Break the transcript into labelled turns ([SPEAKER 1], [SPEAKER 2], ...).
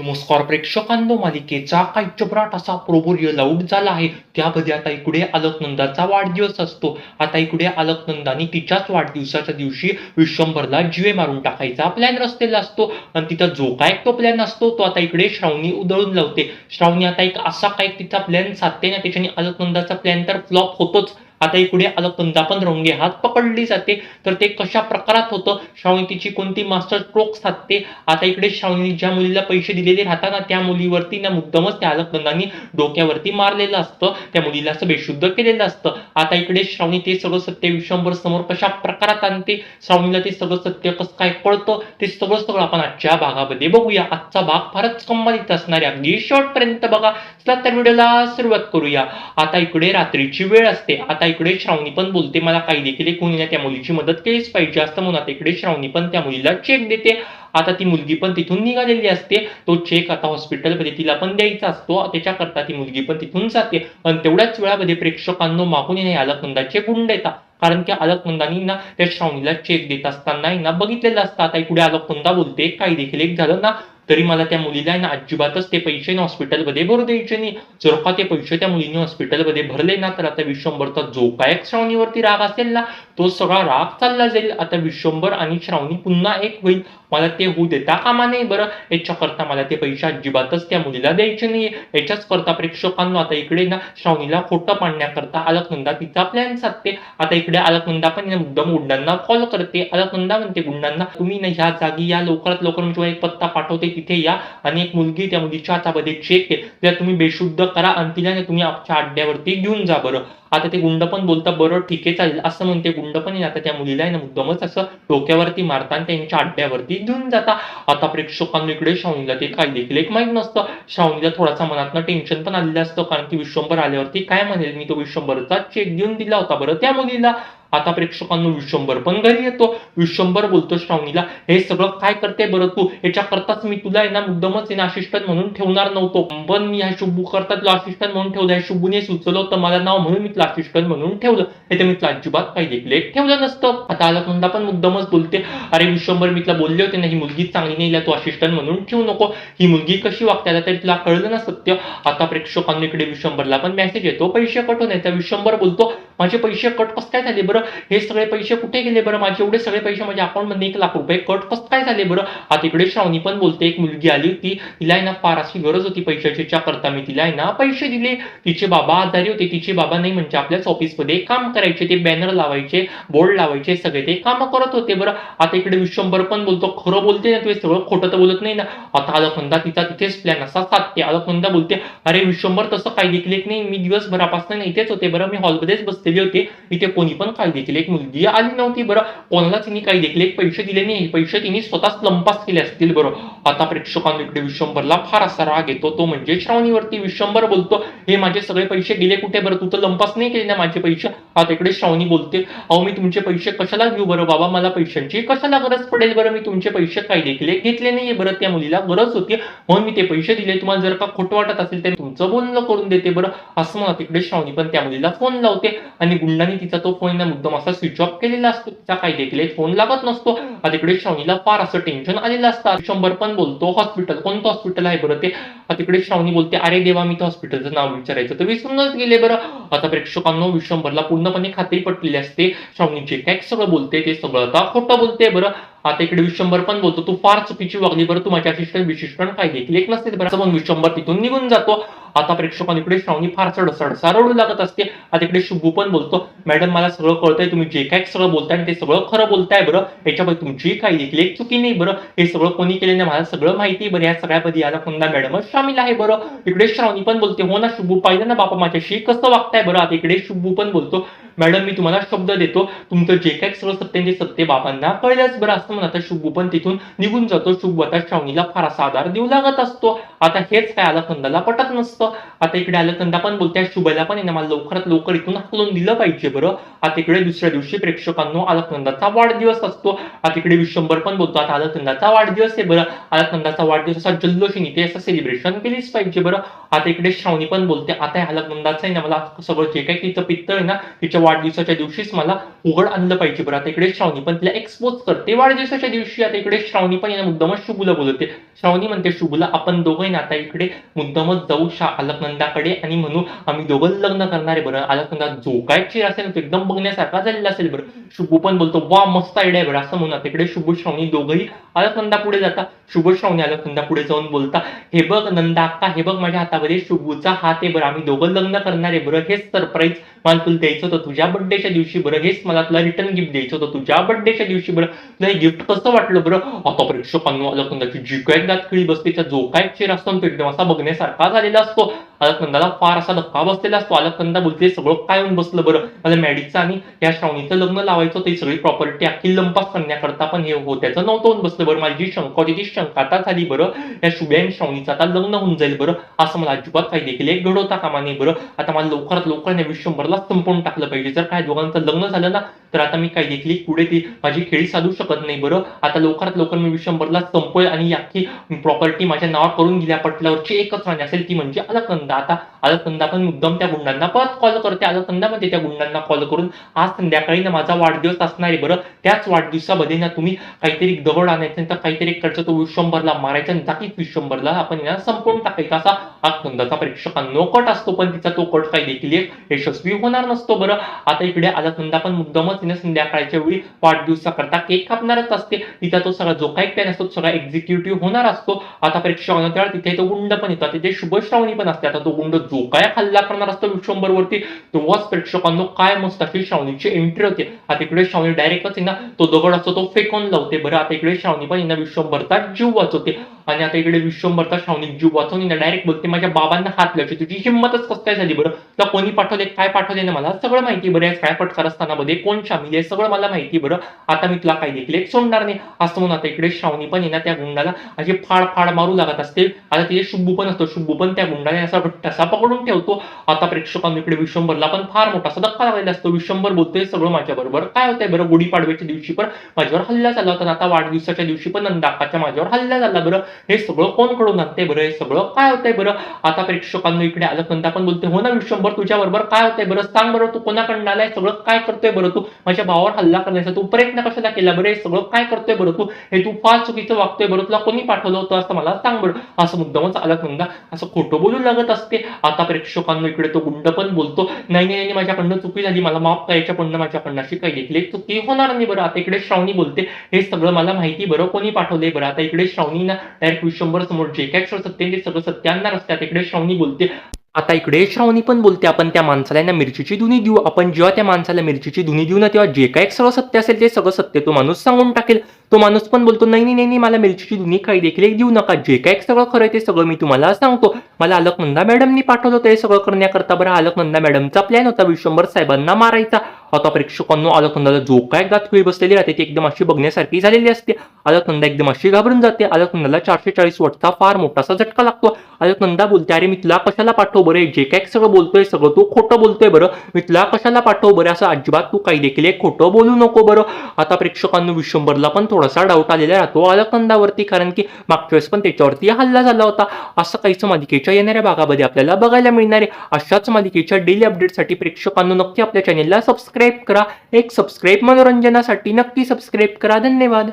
[SPEAKER 1] नमस्कार प्रेक्षकांनो, मालिकेचा काही चबराट असा प्रोमो रिअल आउट झाला आहे. त्यामध्ये आता इकडे अलकनंदाचा वाढदिवस असतो. आता इकडे अलकनंदाने तिच्याच वाढदिवसाच्या दिवशी विश्वंभरला जीवे मारून टाकायचा प्लॅन रचलेला असतो. आणि तिथं जो काय तो प्लॅन असतो तो आता इकडे श्रावणी उधळून लावते. श्रावणी आता एक असा काय तिचा प्लॅन साधते ना, त्याच्याने अलकनंदाचा प्लॅन तर फ्लॉप होतोच. आता इकडे अलकनंदा पण रंगे हात पकडली जाते. तर ते कशा प्रकारात होतं, श्रावणी तिची कोणती मास्टर स्ट्रोक साधते. आता इकडे श्रावणी ज्या मुलीला पैसे दिलेले राहतात ना, त्या मुलीवरती ना मुद्दामच त्या अलकनंदानी डोक्यावरती मारलेलं असतं. त्या मुलीला असं बेशुद्ध केलेलं असतं. आता इकडे श्रावणी ते सगळं सत्य विश्वंभर समोर कशा प्रकारात आणते, श्रावणीला ते सगळं सत्य कसं काय कळतं, ते सगळं आपण आजच्या भागामध्ये बघूया. आजचा भाग फारच कमालीचा असणार आहे, अगदी शेवटपर्यंत बघा. चला तर व्हिडिओला सुरुवात करूया. आता इकडे रात्रीची वेळ असते. आता इकडे श्रावणी पण बोलते, मला काही देखील कोणी त्या मुलीची मदत केलीच पाहिजे असतं म्हणून आता इकडे श्रावणी पण त्या मुलीला चेक देते. आता ती मुलगी पण तिथून निघालेली असते. तो चेक आता हॉस्पिटलमध्ये तिला पण द्यायचा असतो. त्याच्याकरता ती मुलगी पण तिथून जाते. आणि तेवढ्याच वेळामध्ये प्रेक्षकांनो मागून येणे अलकनंदाचे गुंड येतात. कारण की अलकनंदानी ना त्या श्रावणीला चेक देत असताना ना बघितलेलं असतं. आता इकडे अलकनंदा बोलते, काही देखील एक झालं ना तरी मला त्या मुलीला ना अजिबातच ते पैसे हॉस्पिटलमध्ये भरू द्यायचे नाही. जर का ते पैसे त्या मुलीने हॉस्पिटलमध्ये भरले ना, तर आता विश्वंभरचा जो काय श्रावणीवरती राग असेल ना, तो सगळा राग चालला जाईल. आता विश्वंभर आणि श्रावणी पुन्हा एक होईल. मला ते होऊ देता कामा नाही बरं. याच्याकरता मला ते पैसे अजिबातच त्या मुलीला द्यायचे नाही. याच्याच करता प्रेक्षकांना आता इकडे ना श्रावणीला खोटं पाडण्याकरता अलकनंदा तिचा प्लॅन साधते. आता इकडे अलकनंदा पण मुद्दाम गुंडांना कॉल करते. अलकनंदा म्हणते गुंडांना, तुम्ही ना ह्या जागी या, लवकरात लवकर मी तुम्हाला एक पत्ता पाठवते, तिथे या. आणि एक मुलगी, त्या मुलीच्या हातामध्ये चेक आहे, त्या तुम्ही बेशुद्ध करा आणि तिला तुम्ही आमच्या अड्ड्यावरती घेऊन जा बरं. आता ते गुंड पण बोलता, बरं ठीक आहे चालेल असं म्हणते. गुंड पण आता त्या मुलीला आहे ना मुद्दामच असं डोक्यावरती मारता आणि त्यांच्या अड्ड्यावरती घेऊन जाता. आता प्रेक्षकांना इकडे श्रावणीला ते काही देखील एक माहीत नसतं. श्रावणीला थोडासा मनातनं टेन्शन पण आलेलं असतं, कारण की विश्वंभर आल्यावरती काय म्हणेल, मी तो विश्वंभरचा चेक देऊन दिला होता बरं त्या मुलीला. आता प्रेक्षकांना विश्वंभर पण घरी येतो. विश्वंभर बोलतो श्रावणीला, हे सगळं काय करते बरं तू, याच्याकरताच मी तुला आहे ना मुद्दामच असिस्टंट म्हणून ठेवणार नव्हतो, पण मी ह्या शुभू करता तुला असिस्टंट म्हणून ठेवलं. ह्या शुभूने सुचवलं होतं मला नाव म्हणून मी तुला असिस्टंट म्हणून ठेवलं. हे तर मी तुला अजिबात काही देखील ठेवलं नसतं. आता अलकनंदा पण मुद्दामच बोलते, अरे विश्वंभर मी तुला बोलले होते ना, ही मुलगी चांगली नाही, तू असिस्टंट म्हणून ठेवू नको. ही मुलगी कशी वागते तरी तुला कळलं ना सत्य. आता प्रेक्षकांना इकडे विश्वंभरला पण मेसेज येतो, पैसे कट होणे. त्या विश्वंभर बोलतो, माझे पैसे कट कसं काय झाले बरं, हे सगळे पैसे कुठे गेले बरं, माझे एवढे सगळे पैसे माझ्या अकाउंटमध्ये 1,00,000 रुपये कट कसं काय झाले बरं. आता इकडे श्रावणी पण बोलते, एक मुलगी आली होती, तिला आहे ना फार अशी गरज होती पैशाची, करता मी तिला आहे ना पैसे दिले. तिचे बाबा आजारी होते, तिचे बाबा नाही म्हणजे आपल्याच ऑफिसमध्ये काम करायचे, ते बॅनर लावायचे, बोर्ड लावायचे, सगळे ते काम करत होते बरं. आता इकडे विश्वंभर पण बोलतो, खरं बोलते ना तू, सगळं खोटं तर बोलत नाही ना. आता अलकनंदा तिचा तिथेच प्लॅन असा साधते. अलकनंदा बोलते, अरे विश्वंभर तसं काही देखील एक नाही, मी दिवसभरापासून इथेच होते बरं, मी हॉलमध्येच बसलेले होते, इथे कोणी पण काही देखील एक मुलगी आली नव्हती बरं, कोणालाच तिने काही देखील एक पैसे दिले नाही, पैसे तिने स्वतःच लंपास केले असतील बरं. आता प्रेक्षकांना इकडे विश्वंभरला फार असा राग येतो, तो म्हणजे श्रावणीवरती. विश्वंभर बोलतो, हे माझे सगळे पैसे गेले कुठे बरं, तू तर लंपास नाही केले ना माझे पैसे. आता इकडे श्रावणी बोलते, अहो मी तुमचे पैसे कशाला घेऊ बरं बाबा, मला पैशांची कशाला गरज पडेल बरं, मी तुमचे पैसे काही देखील घेतले नाहीये बरं, त्या मुलीला गरज होती म्हणून मी ते पैसे दिले. तुम्हाला जर का खोटं वाटत असेल तर तुमचं बोलणं करून देते बरं, असं म्हणत इकडे श्रावणी पण त्या मुलीला फोन लावते. आणि गुंडांनी तिचा तो फोन ना मुद्दाम असा स्विच ऑफ केलेला असतो, तिचा काही देखील फोन लागत नसतो. आता इकडे श्रावणीला फार असं टेन्शन आलेलं असतं. शंभर पण बोलतो, हॉस्पिटल कोणतं हॉस्पिटल आहे बरं ते. आता इकडे श्रावणी बोलते, अरे देवा मी तर हॉस्पिटलचं नाव विचारायचं तर विसरूनच गेले बरं. आता प्रेक्षकांना विश्वंभरला पूर्णपणे खात्री पटलेली असते, श्रावणी जे काय सगळं बोलते ते सगळं आता खोटं बोलते बरं. आता इकडे विश्वंभर पण बोलतो, तू फार चुकीची वागली बरं, तू माझ्या असिस्टंट विशिष्टंट काही देखील एक नसते बरं, पण विश्वंभर तिथून निघून जातो. आता प्रेक्षकांकडे श्रावणी फार सडसडसा रडू लागत असते. आता इकडे शुभू पण बोलतो, मॅडम मला सगळं कळतंय, तुम्ही जे काय सगळं बोलताय ते सगळं खरं बोलताय बरं, याच्यामध्ये तुमची काही देखील एक चुकी नाही बरं, हे सगळं कोणी केले नाही मला सगळं माहिती बरं, या सगळ्यामध्ये अलकनंदा मॅडमच सामील आहे बरं. इकडे श्रावणी पण बोलते, हो ना शुभू, पाहिलं ना बाबा माझ्याशी कसं वागताय बरं. आता इकडे शुभू पण बोलतो, मॅडम मी तुम्हाला शब्द देतो, तुमचं जे काही सगळं सत्य ते सत्य बाबांना कळलंच बरं, असं म्हणत शुभू पण तिथून निघून जातो. शुभू आता श्रावणीला फार असा आधार देऊ लागत असतो. आता हेच काय अलकनंदाला पटत नसतं. आता इकडे अलकनंदा पण बोलते, शुभला पण मला लवकरात लवकर इथून हाकलून दिलं पाहिजे बरं. आता इकडे दुसऱ्या दिवशी प्रेक्षकांनो अलकनंदाचा वाढदिवस असतो. आता इकडे विश्वंभर पण बोलतो, आता अलकनंदाचा वाढदिवस आहे बरं, अलकनंदाचा वाढदिवस असा जल्लोषाने ते असं सेलिब्रेशन केलीच पाहिजे बरं. आता इकडे श्रावणी पण बोलते, आता अलकनंदाचं आहे ना, मला सगळं जे काही तिचं पित्त आहे ना, तिच्या वाढदिवसाच्या दिवशीच मला उघड आणलं पाहिजे बरं. आता इकडे श्रावणी पण तिला एक्सपोज करते वाढदिवसाच्या दिवशी. आता इकडे श्रावणी पण याला मुद्दामच शुभूला बोलवते. श्रावणी म्हणते शुभूला, आपण दोघंही ना आता इकडे मुद्दामच जाऊ अलकनंदाकडे आणि म्हणू आम्ही दोघं लग्न करणार आहे बरं. अलकनंदा जो काय चेहरा असेल ना तो एकदम बघण्यासारखा झालेला असेल बरं. शुभू पण बोलतो वा मस्त आयडिया आहे बरं असं म्हणून. आता इकडे शुभू श्रावणी दोघंही अलकनंदा पुढे जाता. शुभ श्रावणी अलकनंदा पुढे जाऊन बोलता, हे बघ नंदा अक्का, हे बघ माझ्या हातामध्ये शुभूचा हात आहे बरं. आम्ही दोघं लग्न करणार आहे बरं. हेच सरप्राईज मला तुला द्यायचं होतं तुझ्या बर्थडेच्या दिवशी बरं. हेच मला तुला रिटर्न गिफ्ट द्यायचं होतं तुझ्या बर्थडेच्या दिवशी बरं. तुला हे गिफ्ट कसं वाटलं बरं. आता प्रेक्षकांनो अलकनंदाची जी काय दातखिळी बसते, त्या जो काय चेहरा असतो तो एकदम असा बघण्यासारखा झालेला असतो. अलकनंदाला फार असा धक्का बसलेला असतो. अलकनंदा बोलते सगळं काय होऊन बसलं बरं. मला मॅडीचं आणि या श्रावणीचं लग्न लावायचं होतं. सगळी प्रॉपर्टी अख्खी लंपास करण्याकरता पण हे त्याचं नव्हतं होऊन बसलं बरं. माझी जी शंका होती ती शंका आता झाली बरं. या शुभ्या आणि श्रावणीचं आता लग्न होऊन जाईल बरं. असं मला अजिबात काही देखील एक घडवता कामा नये बरं. आता मला लवकरात लवकर विश्वंभरला संपवून टाकलं पाहिजे. जर काय दोघांचं लग्न झालं ना तर आता मी काही देखील पुढे ती माझी खेळी साधू शकत नाही बरं. आता लवकरात लवकर मी विश्वंभरला संपवेल आणि अख्खी प्रॉपर्टी माझ्या नावावर करून गेल्या पटल्यावरची एकच राणी असेल ती म्हणजे अलकनंदा. आता अलकनंदा पण मुद्दाम त्या गुंडांना परत कॉल करते. अलकनंदा मध्ये त्या गुंडांना कॉल करून आज संध्याकाळी ना माझा वाढदिवस असणार आहे बरं. त्याच वाढदिवसामध्ये ना तुम्ही काहीतरी दगड आणायचं तर काहीतरी करायचं, तो विश्वंभरला मारायचा आणि जाकीच विश्वंभरला आपण यांना संपवून टाकायचा. असा अलकनंदाचा प्रेक्षकांनो कट असतो, पण तिचा तो कट काही देखील एक यशस्वी होणार नसतो बरं. आता इकडे अलकनंदा पण मुद्दामच संध्याकाळच्या वेळी वाढदिवसाकरता केक कापणारच असते. तिचा तो सगळा जो काही प्लॅन असतो सगळा एक्झिक्युटिव्ह होणार असतो. आता प्रेक्षकांना त्यावेळेला तिथे तो गुंड पण येतो. तिथे शुभ श्रावणी पण असते. आता तो गुंड जो काय हल्ला करणार असतो विश्वंभरवरती तेव्हाच प्रेक्षकांनो काय मस्त अशी श्रावणीची एंट्री होते. आता इकडे श्रावणी डायरेक्टच आहे ना तो दगड असतो तो फेकून लावते बरं. आता इकडे श्रावणी पण यांना विश्वंभरचा जीव वाचवते आणि आता इकडे विश्वंभरचा श्रावणी जीव वाचवून डायरेक्ट बोलते माझ्या बाबांना हात लावते. तुझी हिंमतच कसं काय झाली बरं. तुला कोणी पाठवले काय पाठवले ना मला सगळं माहिती बरं. काय पटकारस्थानामध्ये कोण शामिल आहे सगळं मला माहिती बरं. आता मी तुला काही देखील एक सोडणार नाही असं म्हणून आता इकडे श्रावणी पण येणार त्या गुंडाला अशी फाड फाड मारू लागत असते. आता तिथे शुभू पण असतो. शुभू पण त्या गुंडाने असा ठसा पकडून ठेवतो. आता प्रेक्षकांना इकडे विश्वंभरला पण फार मोठा असा धक्का लागलेला असतो. विश्वंभर बोलतोय सगळं माझ्या बरोबर काय होतंय बरं. गुढीपाडव्याच्या दिवशी पण माझ्यावर हल्ला झाला होता. आता वाढदिवसाच्या दिवशी पण नंदाकाच्या माझ्यावर हल्ला झाला बरं. हे सगळं कोण कडून आणते बरं. हे सगळं काय होतंय बरं. आता प्रेक्षकांना इकडे अलकनंदा पण बोलते हो ना विश्वंभर तुझ्या बरोबर काय होतंय बरं. सांग बरं तू कोणाकडून आलाय सगळं काय करतोय बरं. तू माझ्या भावावर हल्ला करण्याचा तू प्रयत्न कशाला केला बरं. हे सगळं काय करतोय बरं तू. हे तू फार चुकीचं वागतोय बरं. तुला कोणी पाठवलं होतं असं मला सांग बरं. असं मुद्दामच अलकनंदा असं खोटं बोलू लागत असते. आता प्रेक्षकांना इकडे तो गुंड पण बोलतो नाही नाही माझ्याकडनं चुकी झाली मला माफ करायच्या पण माझ्याकडनं अशी काही देखील एक चुकी होणार नाही बरं. आता इकडे श्रावणी बोलते हे सगळं मला माहिती बरं कोणी पाठवलंय बरं. आता इकडे श्रावणी ना डायरेक्ट विश्वंभर समोर जे काय सत्य ते सगळं सत्य आणणार असते. आता इकडे श्रावणी बोलते आता इकडे श्रावणी पण बोलते आपण त्या माणसाला ना मिरचीची धुनी देऊ. आपण जेव्हा त्या माणसाला मिरचीची धुनी देऊ ना तेव्हा जे काही सगळं सत्य असेल ते सगळं सत्य तो माणूस सांगून टाकेल. तो माणूस पण बोलतो नाही नाही नाही मला मिरचीची धुनी काही देखील एक देऊ नका. जे काही सगळं खरं ते सगळं मी तुम्हाला सांगतो. मला अलकनंदा मॅडमनी पाठवलं होतं हे सगळं करण्याकरता बरं. अलकनंदा मॅडमचा प्लॅन होता विश्वंभर साहेबांना मारायचा. आता प्रेक्षकांनो अलकनंदाला जो काय दातखिळी बसलेली राहते ती एकदम अशी बघण्यासारखी झालेली असते. अलकनंदा एकदम अशी घाबरून जाते. अलकनंदाला 440 वॉटचा फार मोठासा झटका लागतो. अलकनंदा बोलते अरे मी तुला कशाला पाठव बरं. जे काय सगळं बोलतोय सगळं तू खोटं बोलतोय बरं. मी तुला कशाला पाठव बरं. असं अजिबात तू काही देखील एक खोटं बोलू नको बरं. आता प्रेक्षकांनो विश्वंभरला पण थोडासा डाऊट आलेला राहतो अलकनंदावरती कारण की मागच्या वेळेस पण त्याच्यावरती हल्ला झाला होता. असं काहीच मालिकेच्या येणाऱ्या भागामध्ये आपल्याला बघायला मिळणार आहे. अशाच मालिकेच्या डेली अपडेटसाठी प्रेक्षकांनो नक्की आपल्या चॅनेलला सबस्क्राईब करा. एक सबस्क्राईब मनोरंजनासाठी नक्की सबस्क्राईब करा. धन्यवाद.